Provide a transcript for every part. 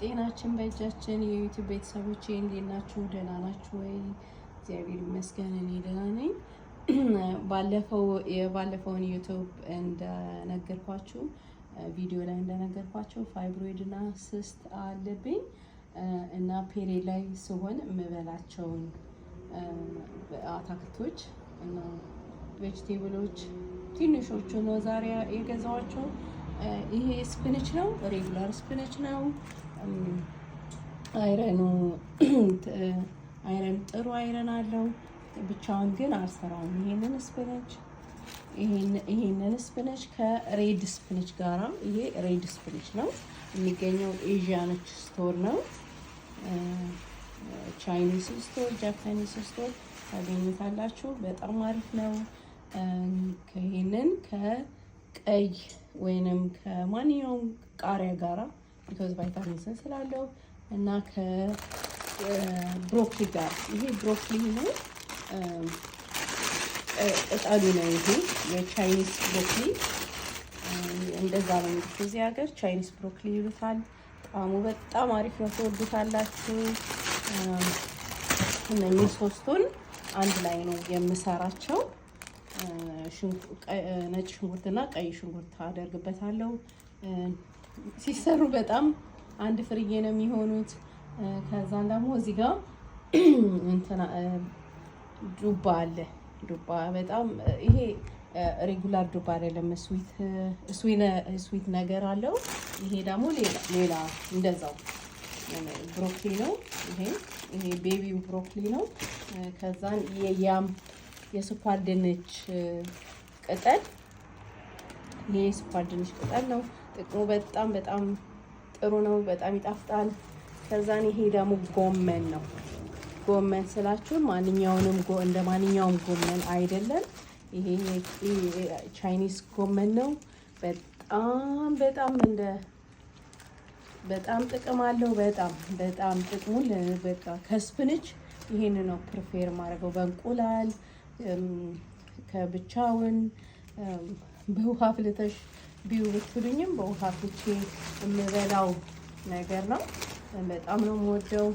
ጤናችን በእጃችን የዩቲዩብ ቤተሰቦቼ እንዴት ናችሁ? ደህና ናችሁ ወይ? እግዚአብሔር ይመስገን እኔ ደህና ነኝ። ባለፈውን ዩቲዩብ እንደነገርኳችሁ ቪዲዮ ላይ እንደነገርኳችሁ ፋይብሮይድ እና ሲስት አለብኝ እና ፔሪየድ ላይ ሲሆን የምበላቸውን አትክልቶች እና ቬጅቴብሎች ትንሾቹ ነው ዛሬ የገዛኋቸው። ይሄ ስፒንች ነው፣ ሬጉላር ስፒንች ነው። አይረን ጥሩ አይረን አለው። ብቻውን ግን አልሰራውም። ይሄንን ስፒንች ከሬድ ስፒንች ጋራ፣ ይሄ ሬድ ስፒንች ነው የሚገኘው ኤዥያኖች ስቶር ነው። ቻይኒስ ስቶር፣ ጃፓኒስ ስቶር ታገኙታላችሁ። በጣም አሪፍ ነው። ይሄንን ከቀይ ወይንም ከማንኛውም ቃሪያ ጋራ ቢኮዝ ቫይታሚን ሲ ስላለው እና ከብሮኮሊ ጋር፣ ይሄ ብሮኮሊ ነው፣ ቅጠሉ ነው። ይሄ የቻይኒስ ብሮኮሊ እንደዛ ነው እንግዲህ እዚህ ሀገር ቻይኒስ ብሮኮሊ ይሉታል። ጣዕሙ በጣም አሪፍ ነው፣ ትወዱታላችሁ። እነኚህ ሶስቱን አንድ ላይ ነው የምሰራቸው። ነጭ ሽንኩርትና ቀይ ሽንኩርት አደርግበታለሁ። ሲሰሩ በጣም አንድ ፍርዬ ነው የሚሆኑት። ከዛን ደግሞ እዚህ ጋር ዱባ አለ። ዱባ በጣም ይሄ ሬጉላር ዱባ አይደለም፣ ስዊት ነገር አለው። ይሄ ደግሞ ሌላ እንደዛው ብሮኮሊ ነው። ይሄ ቤቢ ብሮኮሊ ነው። ከዛን የስኳር ድንች ቅጠል፣ ይሄ የስኳር ድንች ቅጠል ነው። ጥቅሙ በጣም በጣም ጥሩ ነው፣ በጣም ይጣፍጣል። ከዛን ይሄ ደግሞ ጎመን ነው። ጎመን ስላችሁ እንደ ማንኛውም ጎመን አይደለም። ይሄ ቻይኒስ ጎመን ነው። በጣም ጥቅም አለው። በጣም ጥቅሙን በቃ ከስፕንች ይሄን ነው ፕሪፌር ማድረገው። በእንቁላል ከብቻውን በውሃ ፍልተሽ ቢዩ ብትሉኝም በውሃ ፍልቼ የምበላው ነገር ነው። በጣም ነው የምወደው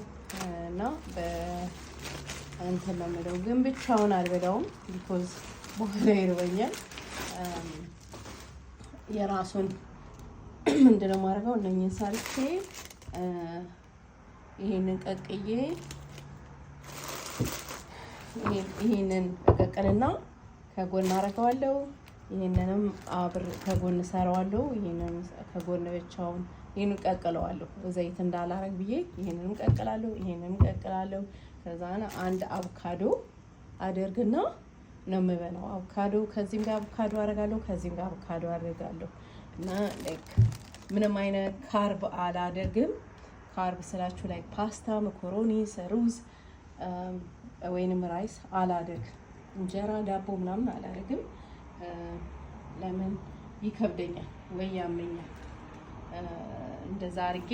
እና እንትን ነው የምለው፣ ግን ብቻውን አልበላውም ቢኮዝ በኋላ ይርበኛል። የራሱን ምንድነው የማደርገው? እነኝህን ሰርቼ ይሄንን ቀቅዬ ይሄንን እቀቅልና ከጎን አደርገዋለሁ። ይሄንንም አብር ከጎን ሰራዋለሁ። ይሄንን ከጎን ብቻውን ይሄንን ቀቅለዋለሁ፣ ዘይት እንዳላረግ ብዬ ይሄንንም ቀቅላለሁ። ከዛና አንድ አቮካዶ አደርግና ነው የምበላው። አቮካዶ ከዚህም ጋር አቮካዶ አደርጋለሁ፣ ከዚህም ጋር አቮካዶ አደርጋለሁ እና ላይክ ምንም አይነት ካርብ አላደርግም። ካርብ ስላችሁ ላይክ ፓስታ፣ መኮሮኒ፣ ሩዝ ወይንም ራይስ አላደርግ፣ እንጀራ ዳቦ ምናምን አላደርግም። ለምን ይከብደኛል ወይ ያመኛል። እንደዛ አድርጌ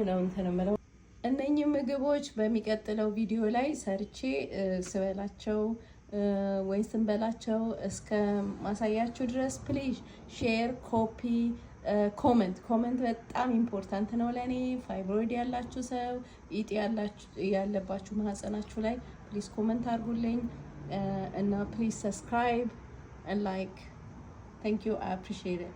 ነው እንትን የምለው። እነኚህ ምግቦች በሚቀጥለው ቪዲዮ ላይ ሰርቼ ስበላቸው ወይ ስንበላቸው እስከ ማሳያችሁ ድረስ ፕሊዝ ሼር፣ ኮፒ፣ ኮመንት በጣም ኢምፖርታንት ነው ለእኔ። ፋይብሮይድ ያላችሁ ሰው፣ ኢጥ ያለባችሁ ማህፀናችሁ ላይ ፕሊዝ ኮመንት አድርጉልኝ እና ፕሊዝ ሰብስክራይብ and like. Thank you, I appreciate it.